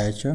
H2۔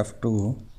F2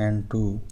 N2۔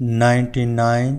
99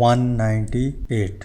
198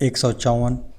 154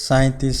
37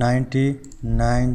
99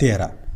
13۔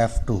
F2،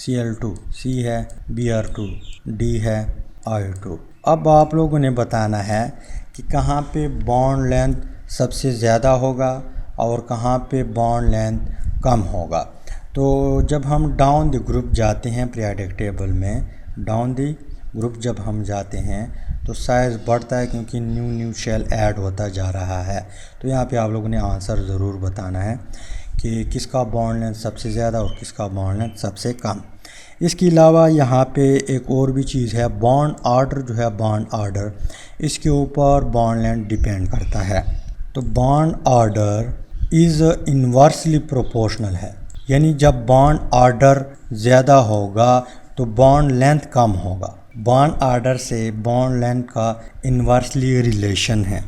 Cl2, C है Br2, D है I2। अब आप लोगों ने बताना है कि कहाँ पे बॉन्ड लेंथ सबसे ज़्यादा होगा और कहाँ पे बॉन्ड लेंथ कम होगा। तो जब हम डाउन द ग्रुप जाते हैं पीरियोडिक टेबल में, डाउन द ग्रुप जब हम जाते हैं तो साइज़ बढ़ता है क्योंकि न्यू शेल ऐड होता जा रहा है। तो यहाँ पे आप लोगों ने आंसर ज़रूर बताना है कि किसका बॉन्ड लेंथ सबसे ज़्यादा और किसका बॉन्ड लेंथ सबसे कम। इसके अलावा यहाँ पे एक और भी चीज़ है, बॉन्ड ऑर्डर जो है, बॉन्ड ऑर्डर, इसके ऊपर बॉन्ड लेंथ डिपेंड करता है। तो bond order is inversely proportional है, यानी जब बॉन्ड ऑर्डर ज़्यादा होगा तो बॉन्ड लेंथ कम होगा। बॉन्ड ऑर्डर से बॉन्ड लेंथ का इन्वर्सली रिलेशन है।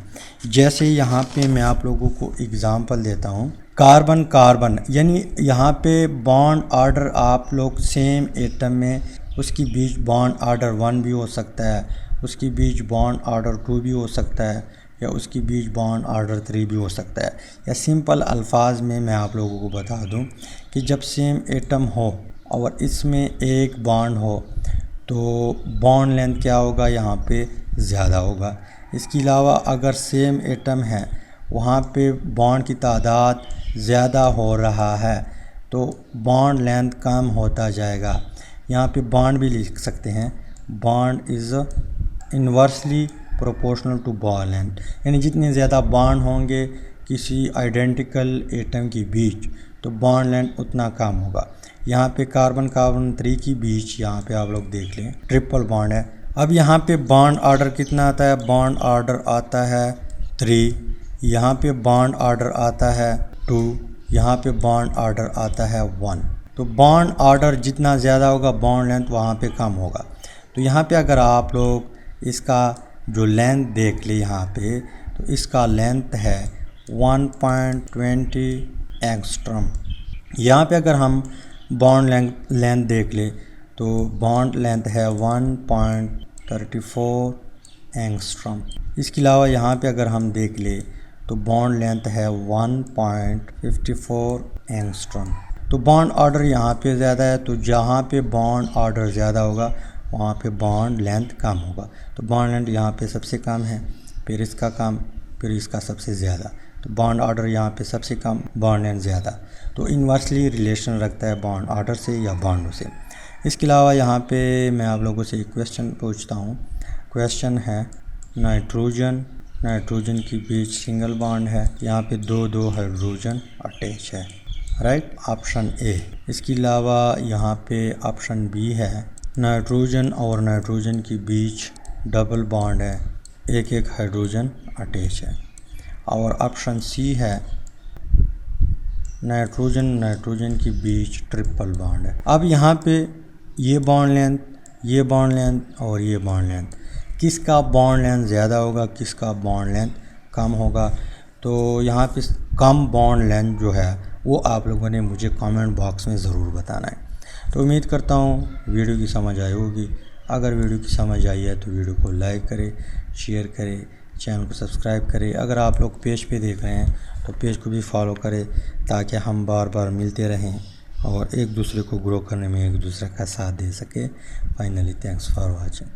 जैसे यहाँ पे मैं आप लोगों को एग्ज़ाम्पल देता हूँ, कार्बन कार्बन, यानी यहाँ पे बॉन्ड ऑर्डर आप लोग सेम एटम में उसकी बीच बॉन्ड ऑर्डर 1 भी हो सकता है, उसकी बीच बॉन्ड ऑर्डर 2 भी हो सकता है, या उसकी बीच बॉन्ड ऑर्डर 3 भी हो सकता है। या सिंपल अल्फाज में मैं आप लोगों को बता दूं कि जब सेम एटम हो और इसमें एक बॉन्ड हो तो बॉन्ड लेंथ क्या होगा, यहाँ पे ज़्यादा होगा। इसके अलावा अगर सेम एटम है, वहाँ पे बॉन्ड की तादाद ज़्यादा हो रहा है तो बॉन्ड लेंथ कम होता जाएगा। यहाँ पे बॉन्ड भी लिख सकते हैं, bond is inversely proportional to bond length, यानी जितने ज़्यादा बॉन्ड होंगे किसी आइडेंटिकल एटम के बीच तो बॉन्ड लेंथ उतना कम होगा। यहाँ पे कार्बन कार्बन 3 की बीच यहाँ पे आप लोग देख लें ट्रिपल बॉन्ड है। अब यहाँ पे बॉन्ड ऑर्डर कितना आता है, बॉन्ड ऑर्डर आता है 3, यहाँ पे बॉन्ड ऑर्डर आता है 2, यहाँ पे बॉन्ड ऑर्डर आता है 1। तो बॉन्ड ऑर्डर जितना ज़्यादा होगा बॉन्ड लेंथ वहाँ पे कम होगा। तो यहाँ पे अगर आप लोग इसका जो लेंथ देख ले यहाँ पे, तो इसका लेंथ है 1.20 एंगस्ट्रॉम। यहाँ पे अगर हम बॉन्ड लेंथ देख ले तो बॉन्ड लेंथ है 1.34 एंगस्ट्रॉम। इसके अलावा यहाँ पे अगर हम देख ले तो बॉन्ड लेंथ है 1.54 एंगस्ट्रॉम। तो बॉन्ड ऑर्डर यहाँ पे ज़्यादा है, तो जहाँ पे बॉन्ड ऑर्डर ज़्यादा होगा वहाँ पे बॉन्ड लेंथ कम होगा। तो बॉन्ड लेंथ यहाँ पे सबसे कम है, फिर इसका कम, फिर इसका सबसे ज़्यादा। तो बॉन्ड ऑर्डर यहाँ पे सबसे कम, बॉन्ड लेंथ ज़्यादा। तो इन्वर्सली रिलेशन रखता है बॉन्ड ऑर्डर से या बॉन्डों से। इसके अलावा यहाँ पे मैं आप लोगों से एक क्वेश्चन पूछता हूँ। क्वेश्चन है नाइट्रोजन के बीच सिंगल बॉन्ड है, यहाँ पे दो हाइड्रोजन अटैच है, राइट, ऑप्शन ए। इसके अलावा यहाँ पे ऑप्शन बी है, नाइट्रोजन और नाइट्रोजन के बीच डबल बॉन्ड है, एक हाइड्रोजन अटैच है। और ऑप्शन सी है, नाइट्रोजन के बीच ट्रिपल बॉन्ड है। अब यहाँ पे ये बॉन्ड लेंथ और ये बॉन्ड लेंथ, किसका बॉन्ड लेंथ ज़्यादा होगा, किसका बॉन्ड लेंथ कम होगा। तो यहाँ पे कम बॉन्ड लेंथ जो है वो आप लोगों ने मुझे कमेंट बॉक्स में ज़रूर बताना है। तो उम्मीद करता हूँ वीडियो की समझ आई होगी। अगर वीडियो की समझ आई है तो वीडियो को लाइक करें, शेयर करें, चैनल को सब्सक्राइब करें। अगर आप लोग पेज पे देख रहे हैं तो पेज को भी फॉलो करें ताकि हम बार बार मिलते रहें और एक दूसरे को ग्रो करने में एक दूसरे का साथ दे सके। Finally thanks for watching.